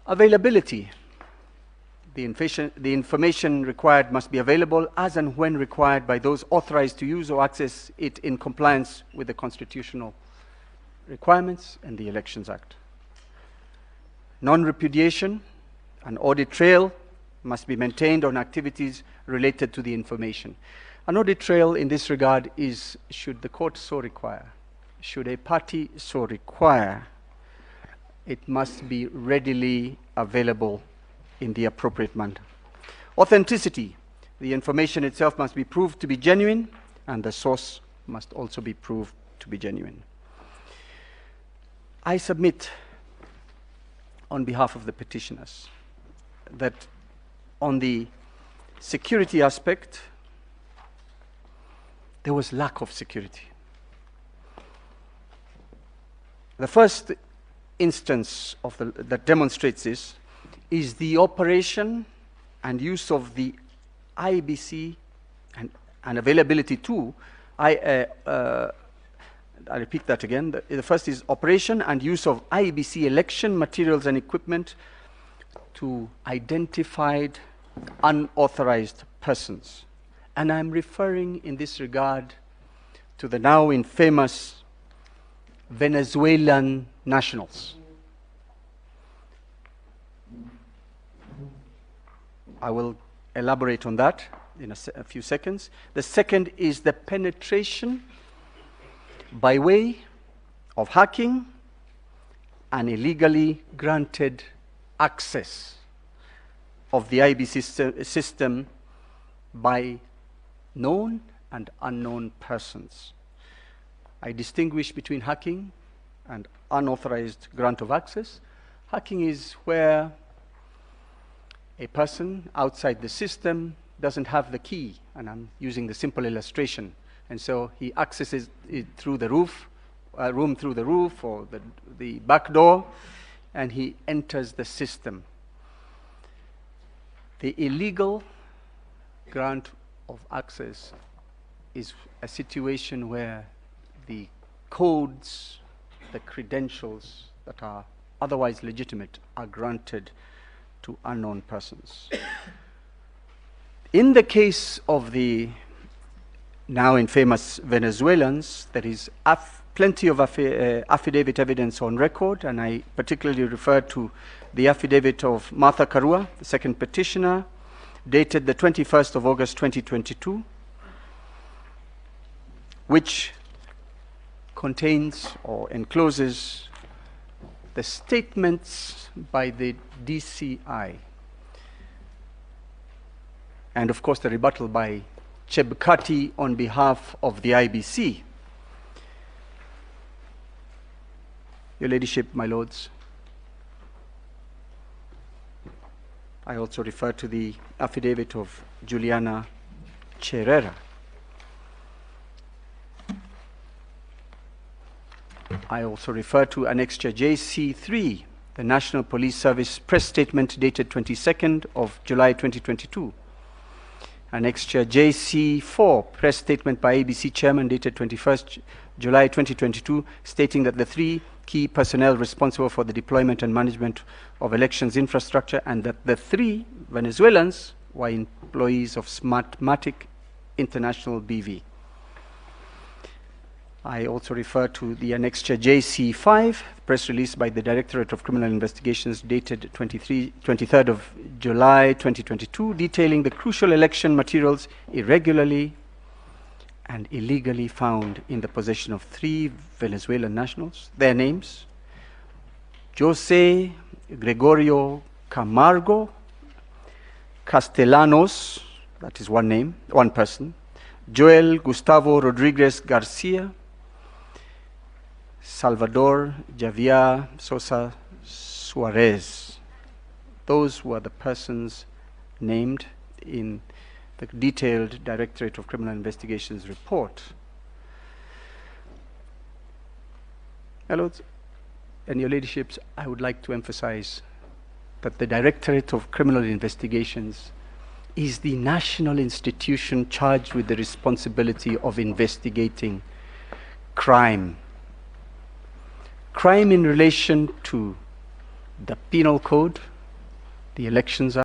Availability. The information required must be available as and when required by those authorized to use or access it in compliance with the constitutional requirements and the Elections Act. Non-repudiation. An audit trail must be maintained on activities related to the information. An audit trail in this regard is, should the court so require, should a party so require, it must be readily available in the appropriate manner. Authenticity. The information itself must be proved to be genuine, and the source must also be proved to be genuine. I submit on behalf of the petitioners that on the security aspect, there was lack of security. The first instance of that demonstrates this is the operation and use of the IBC and availability to, I repeat that again. The first is operation and use of IBC election materials and equipment to identified unauthorized persons. And I'm referring in this regard to the now infamous Venezuelan nationals. I will elaborate on that in a few seconds. The second is the penetration by way of hacking and illegally granted access of the IBC system by known and unknown persons. I distinguish between hacking and unauthorized grant of access. Hacking is where a person outside the system doesn't have the key, and I'm using the simple illustration, and so he accesses it through the roof, room through the roof or the back door, and he enters the system. The illegal grant of access is a situation where the codes, the credentials that are otherwise legitimate are granted to unknown persons. In the case of the now infamous Venezuelans, there is plenty of affidavit evidence on record, and I particularly refer to the affidavit of Martha Karua, the second petitioner, dated the 21st of August 2022, which contains or encloses the statements by the DCI, and of course the rebuttal by Chebukati on behalf of the IBC. Your Ladyship, my Lords, I also refer to the affidavit of Juliana Cherera. I also refer to Annexure JC3, the National Police Service press statement dated 22nd of July 2022. Annexure JC4, press statement by ABC Chairman dated 21st July 2022, stating that the three key personnel responsible for the deployment and management of elections infrastructure and that the three Venezuelans were employees of Smartmatic International BV. I also refer to the Annexure JC5, press release by the Directorate of Criminal Investigations dated 23rd of July 2022, detailing the crucial election materials irregularly and illegally found in the possession of three Venezuelan nationals. Their names: Jose Gregorio Camargo Castellanos, that is one name, one person; Joel Gustavo Rodriguez Garcia; Salvador Javier Sosa Suarez. Those were the persons named in the detailed Directorate of Criminal Investigations report. My Lords and Your Ladyships, I would like to emphasize that the Directorate of Criminal Investigations is the national institution charged with the responsibility of investigating crime. Crime in relation to the penal code, the elections